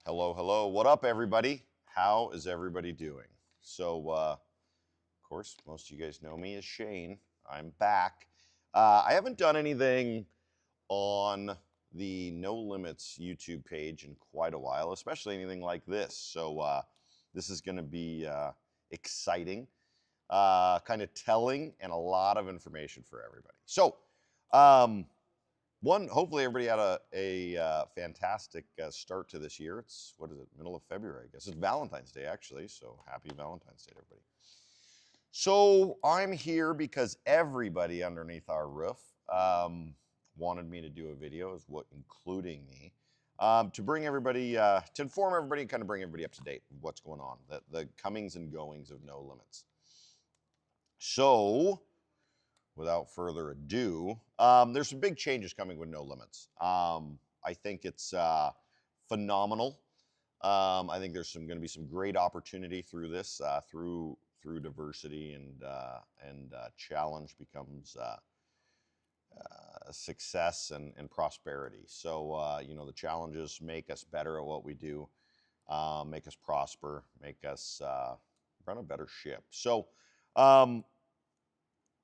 Hello, hello. What up, everybody? How is everybody doing? Of course, most of you guys know me as Shane. I'm back. I haven't done anything on the No Limits YouTube page in quite a while, especially anything like this. This is going to be exciting, kind of telling, and a lot of information for everybody. Um, hopefully everybody had a fantastic start to this year. It's, what is it, middle of February, I guess. It's Valentine's Day, actually, so happy Valentine's Day to everybody. So I'm here because everybody underneath our roof wanted me to do a video, including me, to bring everybody, to inform everybody and kind of bring everybody up to date with what's going on, the comings and goings of No Limits. So, without further ado, there's some big changes coming with No Limits. I think it's phenomenal. I think there's going to be some great opportunity through this, through diversity and challenge becomes success and prosperity. The challenges make us better at what we do, make us prosper, make us run a better ship.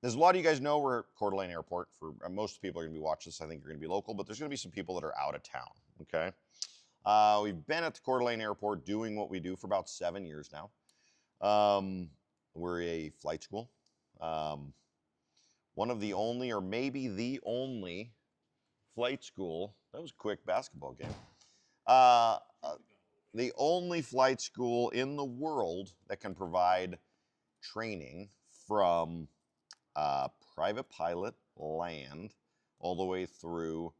As a lot of you guys know, we're at Coeur d'Alene Airport. For most people are going to be watching this, I think you're going to be local, but there's going to be some people that are out of town, okay? We've been at the Coeur d'Alene Airport doing what we do for about 7 years now. We're a flight school. One of the only, or maybe the only, flight school, that was a quick basketball game, the only flight school in the world that can provide training from private pilot, land, all the way through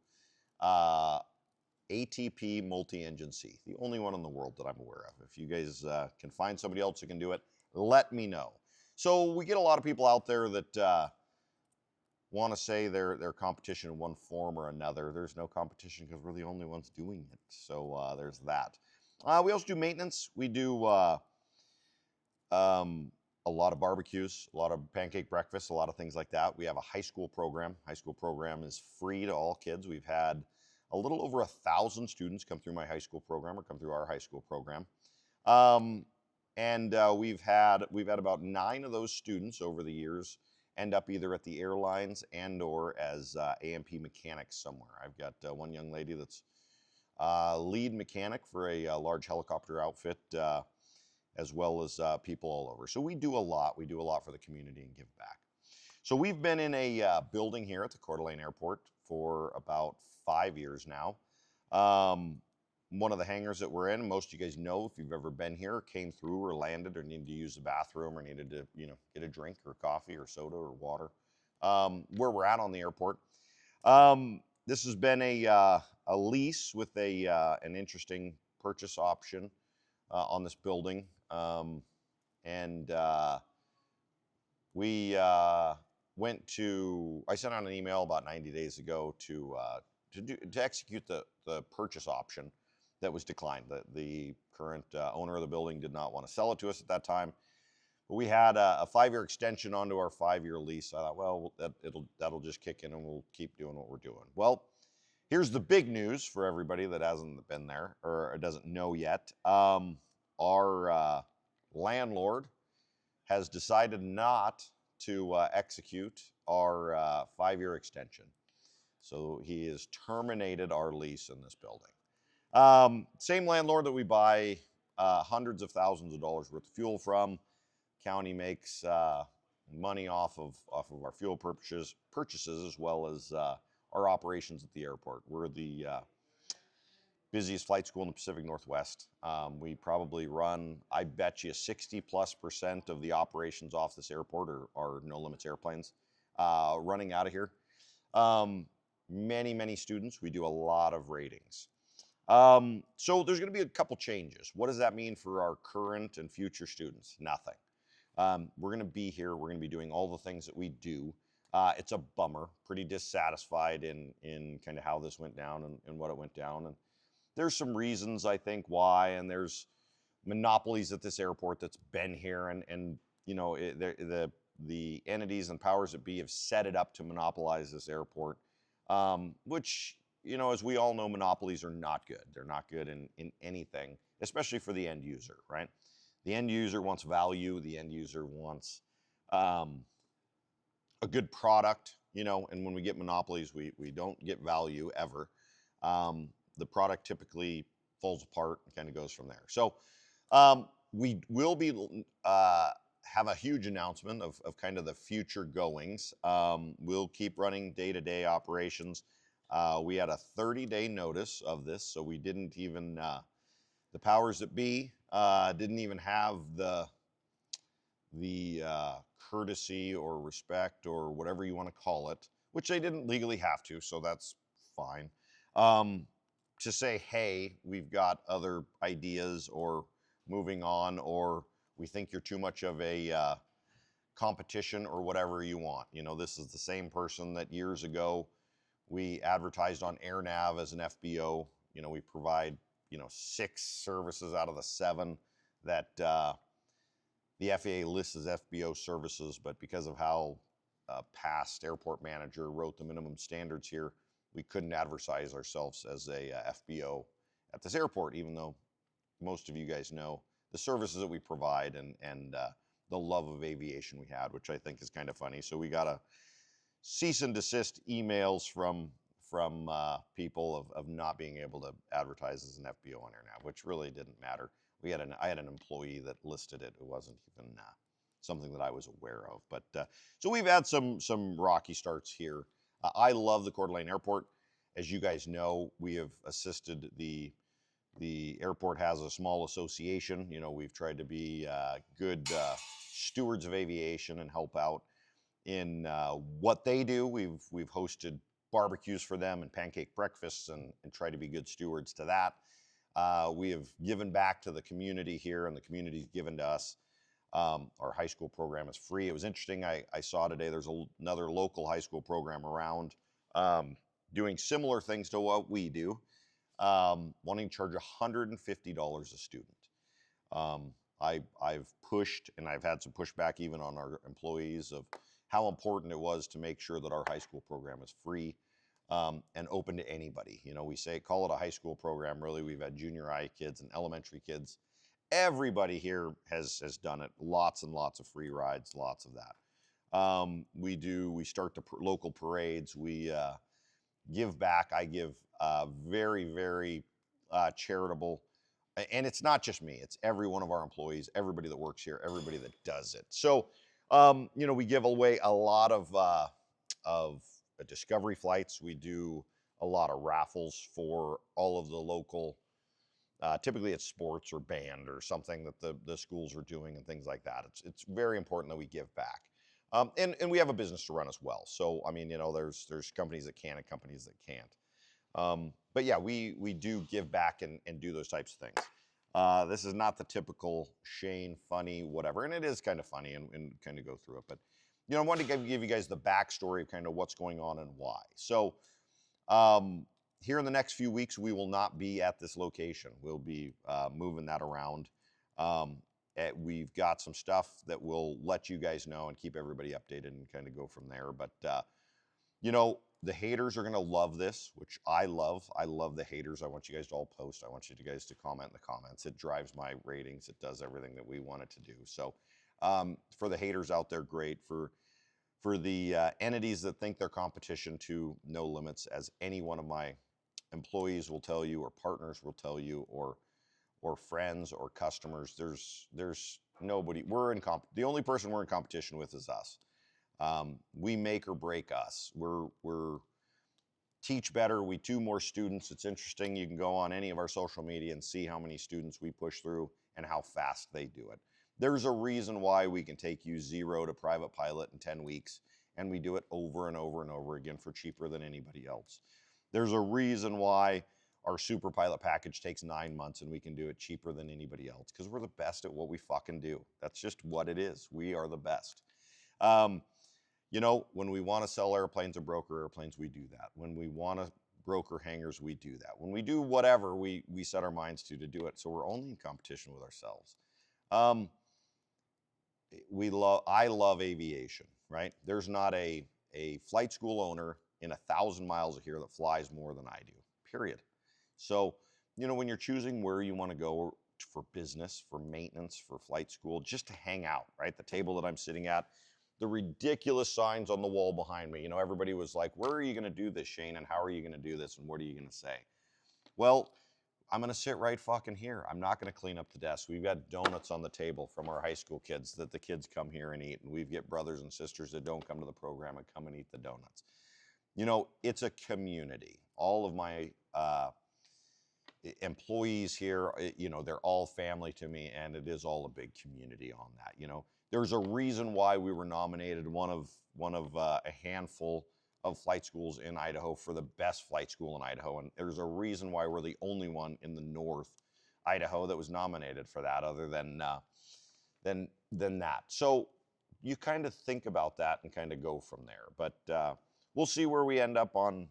ATP multi-engine C. The only one in the world that I'm aware of. If you guys can find somebody else who can do it, let me know. So we get a lot of people out there that want to say they're competition in one form or another. There's no competition because we're the only ones doing it. So there's that. We also do maintenance. We do a lot of barbecues, a lot of pancake breakfasts, a lot of things like that. We have a high school program. High school program is free to all kids. We've had a little over 1,000 students come through my high school program or come through our high school program. We've had about 9 of those students over the years end up either at the airlines and or as A&P mechanics somewhere. I've got one young lady that's lead mechanic for a large helicopter outfit, as well as people all over. So we do a lot. We do a lot for the community and give back. So we've been in a building here at the Coeur d'Alene Airport for about 5 years now. One of the hangars that we're in, most of you guys know if you've ever been here, came through or landed or needed to use the bathroom or needed to, get a drink or coffee or soda or water, where we're at on the airport. This has been a lease with an interesting purchase option on this building. I sent out an email about 90 days ago to execute the purchase option that was declined. The current owner of the building did not want to sell it to us at that time. But we had a 5-year extension onto our 5-year lease. I thought, well, that'll just kick in and we'll keep doing what we're doing. Well, here's the big news for everybody that hasn't been there or doesn't know yet. Our landlord has decided not to execute our 5-year extension. So he has terminated our lease in this building. Same landlord that we buy hundreds of thousands of dollars worth of fuel from. County makes money off of our fuel purchases as well as our operations at the airport. We're the busiest flight school in the Pacific Northwest. We probably run, I bet you, 60+% of the operations off this airport are No Limits airplanes running out of here. Many students. We do a lot of ratings. So there's going to be a couple changes. What does that mean for our current and future students? Nothing. We're going to be here. We're going to be doing all the things that we do. It's a bummer. Pretty dissatisfied in kind of how this went down and what it went down. And there's some reasons, I think, why, and there's monopolies at this airport that's been here, and the entities and powers that be have set it up to monopolize this airport, which you know, as we all know, monopolies are not good. They're not good in anything, especially for the end user, right? The end user wants value. The end user wants um, a good product, you know, and when we get monopolies, we don't get value ever. The product typically falls apart and kind of goes from there. So we will be have a huge announcement of kind of the future goings. We'll keep running day-to-day operations. We had a 30-day notice of this, so we didn't even, the powers that be didn't even have the courtesy or respect or whatever you want to call it, which they didn't legally have to, so that's fine. To say, hey, we've got other ideas, or moving on, or we think you're too much of a competition, or whatever you want. You know, this is the same person that years ago we advertised on AirNav as an FBO. You know, we provide, you know, 6 services out of the 7 that the FAA lists as FBO services, but because of how past airport manager wrote the minimum standards here, we couldn't advertise ourselves as a FBO at this airport, even though most of you guys know the services that we provide and the love of aviation we had, which I think is kind of funny. So we got a cease and desist emails from people of not being able to advertise as an FBO on AirNav, which really didn't matter. I had an employee that listed it. It wasn't even something that I was aware of. But so we've had some rocky starts here. I love the Coeur d'Alene Airport. As you guys know, we have assisted the airport has a small association. You know, we've tried to be good stewards of aviation and help out in what they do. We've hosted barbecues for them and pancake breakfasts and try to be good stewards to that. We have given back to the community here, and the community's given to us. Our high school program is free. It was interesting. I saw today there's another local high school program around doing similar things to what we do, wanting to charge $150 a student. I've pushed, and I've had some pushback even on our employees of how important it was to make sure that our high school program is free and open to anybody. You know, we say, call it a high school program. Really, we've had junior high kids and elementary kids. Everybody here has done it. Lots and lots of free rides, lots of that. We start the local parades. We give back. I give very, very charitable. And it's not just me. It's every one of our employees, everybody that works here, everybody that does it. So, you know, we give away a lot of discovery flights. We do a lot of raffles for all of the local, typically it's sports or band or something that the schools are doing and things like that. It's very important that we give back. And we have a business to run as well. So, I mean, you know, there's companies that can and companies that can't. But yeah, we do give back and do those types of things. This is not the typical Shane funny whatever, and it is kind of funny and kind of go through it. But, you know, I wanted to give you guys the backstory of kind of what's going on and why. So here in the next few weeks, we will not be at this location. We'll be moving that around. We've got some stuff that we'll let you guys know and keep everybody updated and kind of go from there. But, you know, the haters are going to love this, which I love. I love the haters. I want you guys to all post. I want you guys to comment in the comments. It drives my ratings. It does everything that we want it to do. So for the haters out there, great. For the entities that think they're competition to No Limits, as any one of my employees will tell you, or partners will tell you, or friends or customers, there's nobody. The only person we're in competition with is us. We make or break us. We're teach better. We do more students. It's interesting. You can go on any of our social media and see how many students we push through and how fast they do it. There's a reason why we can take you 0 to private pilot in 10 weeks, and we do it over and over and over again for cheaper than anybody else. There's a reason why our super pilot package takes 9 months and we can do it cheaper than anybody else, because we're the best at what we fucking do. That's just what it is. We are the best. You know, when we want to sell airplanes or broker airplanes, we do that. When we want to broker hangars, we do that. When we do whatever, we set our minds to do it. So we're only in competition with ourselves. I love aviation, right? There's not a flight school owner in 1,000 miles of here that flies more than I do. period. So, when you're choosing where you want to go for business, for maintenance, for flight school, just to hang out, right? The table that I'm sitting at, the ridiculous signs on the wall behind me, everybody was like, where are you going to do this, Shane? And how are you going to do this? And what are you going to say? Well, I'm going to sit right fucking here. I'm not going to clean up the desk. We've got donuts on the table from our high school kids that the kids come here and eat. And we've got brothers and sisters that don't come to the program and come and eat the donuts. It's a community. All of my employees here, they're all family to me, and it is all a big community on that. There's a reason why we were nominated one of a handful of flight schools in Idaho for the best flight school in Idaho, and there's a reason why we're the only one in the North Idaho that was nominated for that, other than that. So you kind of think about that and kind of go from there. But we'll see where we end up on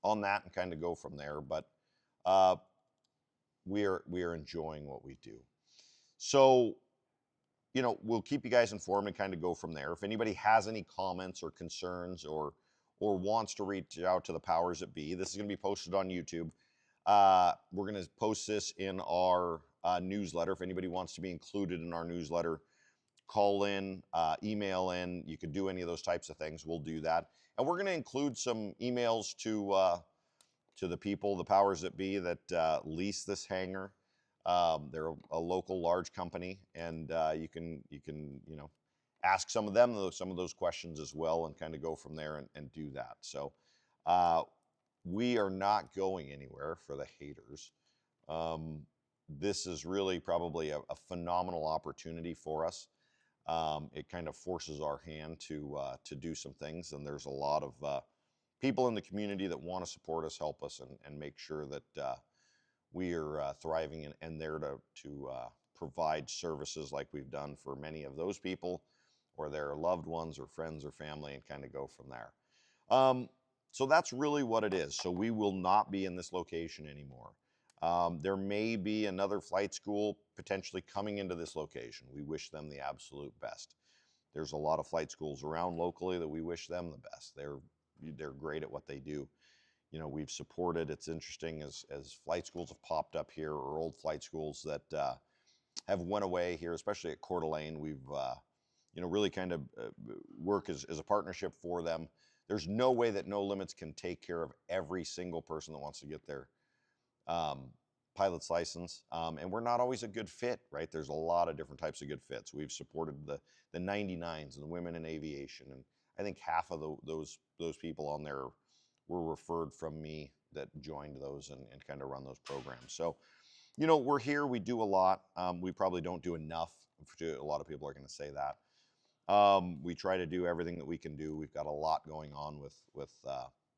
that and kind of go from there. But we are enjoying what we do. So, we'll keep you guys informed and kind of go from there. If anybody has any comments or concerns or wants to reach out to the powers that be, this is going to be posted on YouTube. We're going to post this in our newsletter. If anybody wants to be included in our newsletter, call in, email in. You could do any of those types of things. We'll do that. And we're going to include some emails to the people, the powers that be, that lease this hangar. They're a local large company, and you can ask some of them some of those questions as well, and kind of go from there and do that. So we are not going anywhere for the haters. This is really probably a phenomenal opportunity for us. It kind of forces our hand to do some things, and there's a lot of people in the community that want to support us, help us, and make sure that we are thriving and there to provide services like we've done for many of those people, or their loved ones or friends or family, and kind of go from there. So that's really what it is. So we will not be in this location anymore. There may be another flight school potentially coming into this location. We wish them the absolute best. There's a lot of flight schools around locally that we wish them the best. They're great at what they do. We've supported, it's interesting, as flight schools have popped up here, or old flight schools that have went away here, especially at Coeur d'Alene. We've really kind of work as a partnership for them. There's no way that No Limits can take care of every single person that wants to get their pilot's license, and we're not always a good fit, right? There's a lot of different types of good fits. We've supported the 99s and the women in aviation, and I think half of those people on there were referred from me that joined those and kind of run those programs. So, we're here, we do a lot. We probably don't do enough. A lot of people are going to say that. We try to do everything that we can do. We've got a lot going on with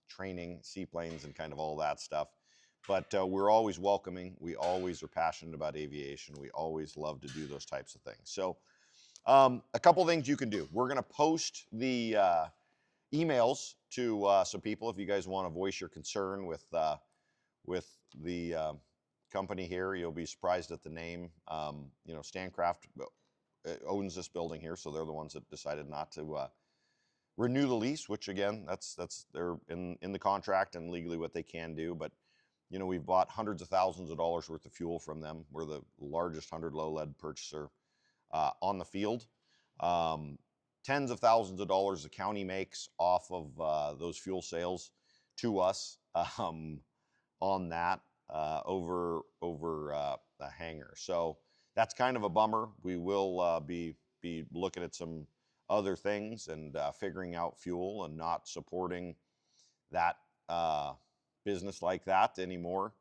training, seaplanes, and kind of all that stuff. But we're always welcoming. We always are passionate about aviation. We always love to do those types of things. So a couple things you can do. We're going to post the emails to some people if you guys want to voice your concern with the company here. You'll be surprised at the name. Stancraft owns this building here, so they're the ones that decided not to renew the lease, which again, that's they're in the contract and legally what they can do. But we've bought hundreds of thousands of dollars worth of fuel from them. We're the largest 100 low lead purchaser on the field. Tens of thousands of dollars the county makes off of those fuel sales to us on that over the hangar. So that's kind of a bummer. We will be looking at some other things and figuring out fuel and not supporting that business like that anymore,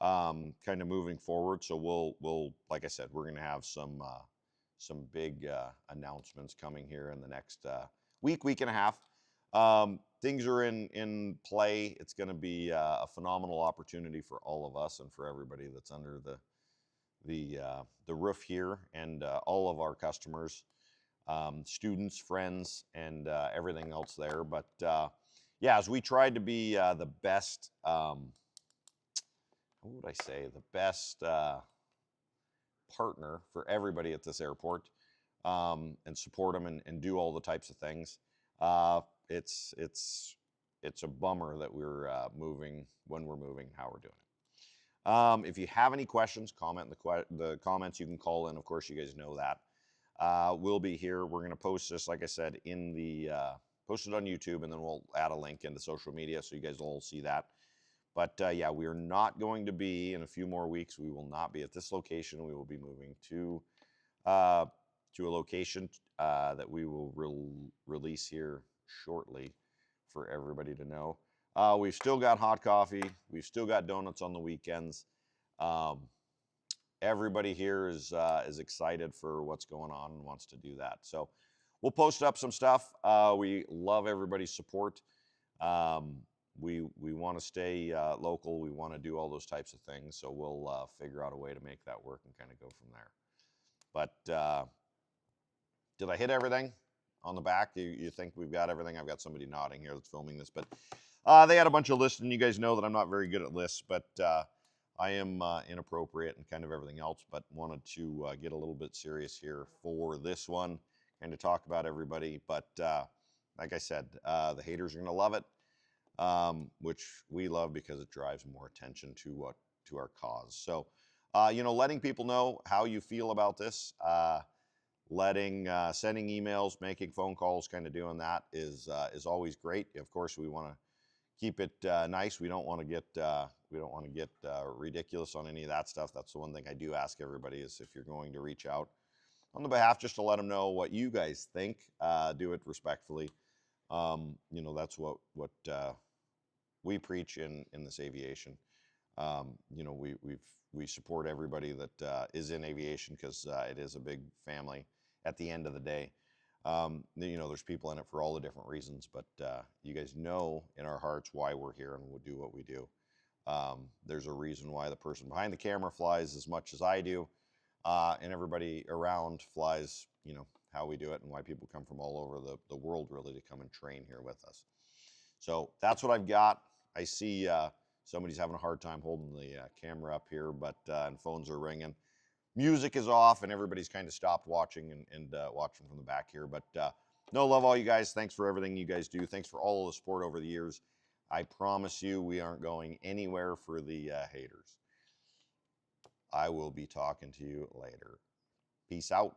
kind of moving forward. So we'll like I said, we're going to have some big announcements coming here in the next week and a half. Things are in play. It's going to be a phenomenal opportunity for all of us and for everybody that's under the roof here, and all of our customers, students, friends, and everything else there. But yeah, as we tried to be the best, what would I say, the best partner for everybody at this airport, and support them and do all the types of things. It's it's a bummer that we're moving when we're moving, how we're doing it. If you have any questions, comment in the comments. You can call in. Of course, you guys know that. We'll be here. We're going to post this, like I said, in the post it on YouTube, and then we'll add a link into social media so you guys will all see that. But yeah, we are not going to be in a few more weeks. We will not be at this location. We will be moving to a location that we will release here shortly for everybody to know. We've still got hot coffee. We've still got donuts on the weekends. Everybody here is excited for what's going on and wants to do that. So we'll post up some stuff. We love everybody's support. We want to stay local. We want to do all those types of things. So we'll figure out a way to make that work and kind of go from there. But did I hit everything on the back? You think we've got everything? I've got somebody nodding here that's filming this. But they had a bunch of lists, and you guys know that I'm not very good at lists, but I am inappropriate and kind of everything else, but wanted to get a little bit serious here for this one, kind of talk about everybody. But like I said, the haters are going to love it, which we love because it drives more attention to our cause. So, letting people know how you feel about this, sending emails, making phone calls, kind of doing that is always great. Of course, we want to keep it nice. We don't want to get ridiculous on any of that stuff. That's the one thing I do ask everybody is if you're going to reach out on the behalf, just to let them know what you guys think. Do it respectfully. That's what we preach in this aviation. We support everybody that is in aviation because it is a big family at the end of the day. There's people in it for all the different reasons, but you guys know in our hearts why we're here and we'll do what we do. There's a reason why the person behind the camera flies as much as I do, and everybody around flies, how we do it and why people come from all over the world really to come and train here with us. So that's what I've got. I see somebody's having a hard time holding the camera up here, but and phones are ringing. Music is off and everybody's kind of stopped watching and watching from the back here. But no, love all you guys. Thanks for everything you guys do. Thanks for all of the support over the years. I promise you we aren't going anywhere for the haters. I will be talking to you later. Peace out.